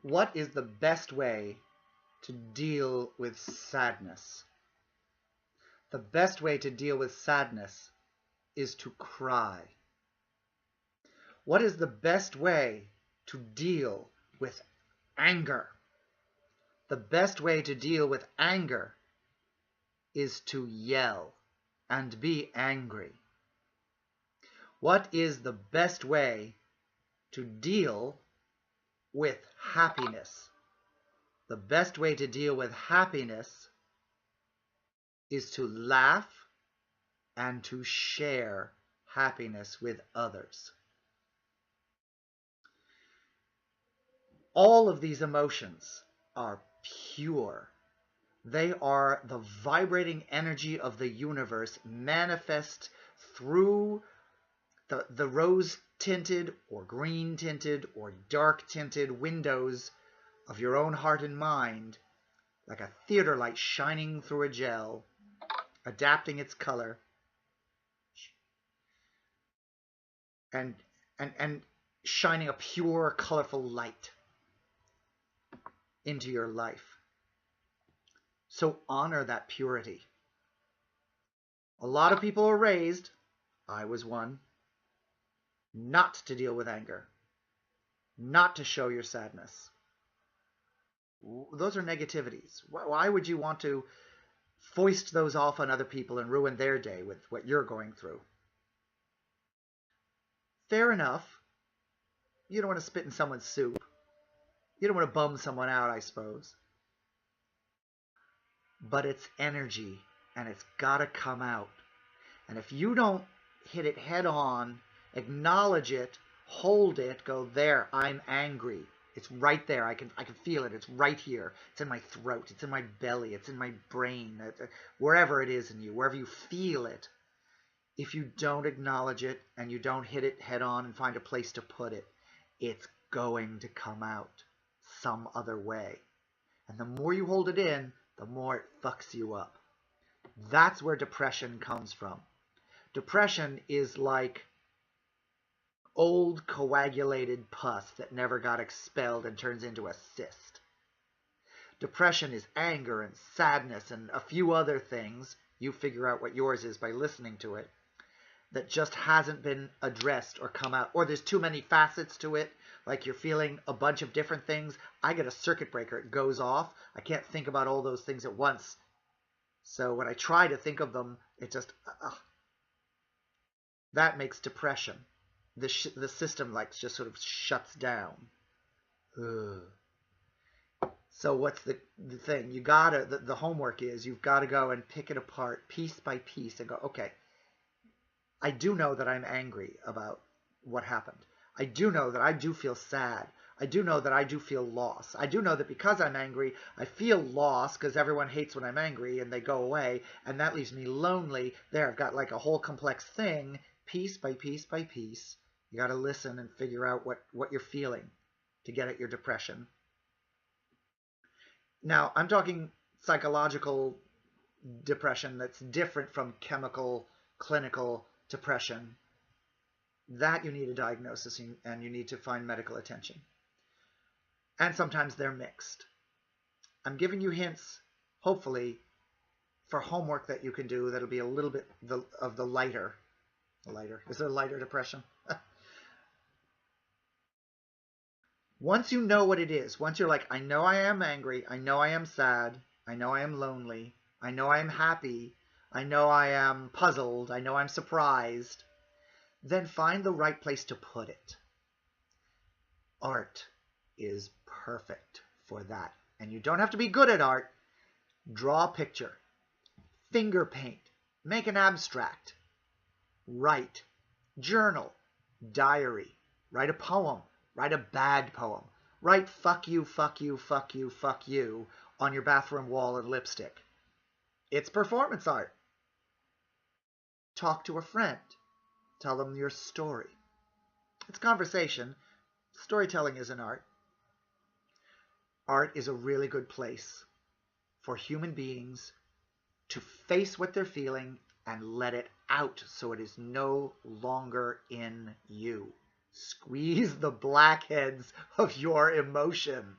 What is the best way to deal with sadness? The best way to deal with sadness is to cry. What is the best way to deal with anger? The best way to deal with anger is to yell and be angry. What is the best way to deal with happiness? The best way to deal with happiness is to laugh and to share happiness with others. All of these emotions are pure. They are the vibrating energy of the universe manifest through the rose-tinted or green-tinted or dark-tinted windows of your own heart and mind, like a theater light shining through a gel, adapting its color, and shining a pure, colorful light into your life. So honor that purity. A lot of people are raised, I was one, not to deal with anger, not to show your sadness. Those are negativities. Why would you want to foist those off on other people and ruin their day with what you're going through? Fair enough. You don't want to spit in someone's soup. You don't want to bum someone out, I suppose. But it's energy, and it's got to come out. And if you don't hit it head on, acknowledge it, hold it, go, there, I'm angry. It's right there. I can feel it. It's right here. It's in my throat. It's in my belly. It's in my brain. Wherever it is in you, wherever you feel it. If you don't acknowledge it and you don't hit it head on and find a place to put it, it's going to come out some other way. And the more you hold it in, the more it fucks you up. That's where depression comes from. Depression is like old coagulated pus that never got expelled and turns into a cyst. Depression is anger and sadness and a few other things. You figure out what yours is by listening to it. That just hasn't been addressed or come out. Or there's too many facets to it. Like you're feeling a bunch of different things. I get a circuit breaker. It goes off. I can't think about all those things at once. So when I try to think of them, it just... that makes depression. The system like just sort of shuts down. So what's the thing? You gotta, the homework is you've got to go and pick it apart piece by piece and go, okay, I do know that I'm angry about what happened. I do know that I do feel sad. I do know that I do feel loss. I do know that because I'm angry, I feel lost because everyone hates when I'm angry and they go away, and that leaves me lonely. There, I've got like a whole complex thing, piece by piece by piece. You got to listen and figure out what you're feeling to get at your depression. Now, I'm talking psychological depression that's different from chemical, clinical depression. That you need a diagnosis and you need to find medical attention. And sometimes they're mixed. I'm giving you hints, hopefully, for homework that you can do that'll be a little bit of the lighter. Is there a lighter depression? Once you know what it is, once you're like, I know I am angry, I know I am sad, I know I am lonely, I know I am happy, I know I am puzzled, I know I'm surprised, then find the right place to put it. Art is perfect for that. And you don't have to be good at art. Draw a picture. Finger paint. Make an abstract. Write. Journal. Diary. Write a poem. Write a bad poem. Write fuck you, fuck you, fuck you, fuck you on your bathroom wall in lipstick. It's performance art. Talk to a friend. Tell them your story. It's conversation. Storytelling is an art. Art is a really good place for human beings to face what they're feeling and let it out so it is no longer in you. Squeeze the blackheads of your emotions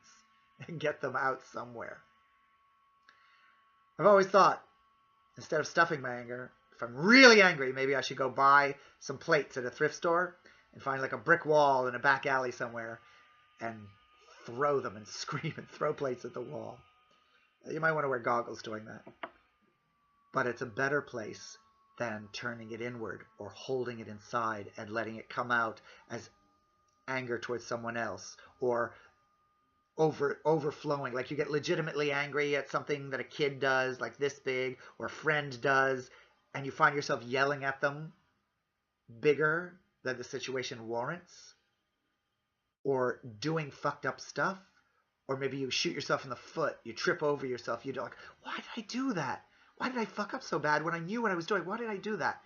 and get them out somewhere. I've always thought, instead of stuffing my anger, if I'm really angry, maybe I should go buy some plates at a thrift store and find like a brick wall in a back alley somewhere and throw them and scream and throw plates at the wall. You might want to wear goggles doing that. But it's a better place than turning it inward or holding it inside and letting it come out as anger towards someone else, or overflowing, like you get legitimately angry at something that a kid does, like this big, or a friend does, and you find yourself yelling at them bigger than the situation warrants, or doing fucked up stuff, or maybe you shoot yourself in the foot, you trip over yourself, you're like, why did I do that? Why did I fuck up so bad when I knew what I was doing? Why did I do that?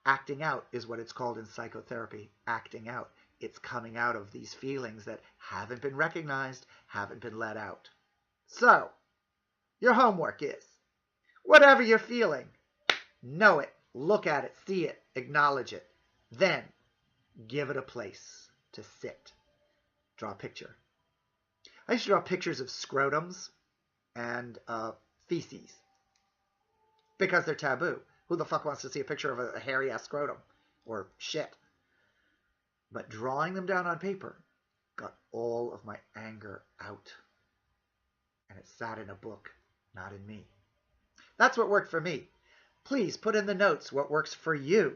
Acting out is what it's called in psychotherapy. Acting out. It's coming out of these feelings that haven't been recognized, haven't been let out. So, your homework is, whatever you're feeling, know it, look at it, see it, acknowledge it. Then, give it a place to sit. Draw a picture. I used to draw pictures of scrotums and feces because they're taboo. Who the fuck wants to see a picture of a hairy-ass scrotum? Or shit. But drawing them down on paper got all of my anger out. And it sat in a book, not in me. That's what worked for me. Please put in the notes what works for you.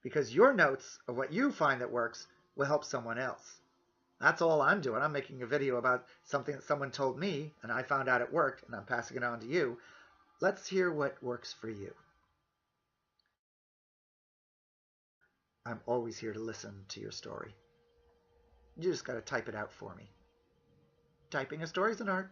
Because your notes of what you find that works will help someone else. That's all I'm doing. I'm making a video about something that someone told me, and I found out it worked, and I'm passing it on to you. Let's hear what works for you. I'm always here to listen to your story. You just got to type it out for me. Typing a story is an art.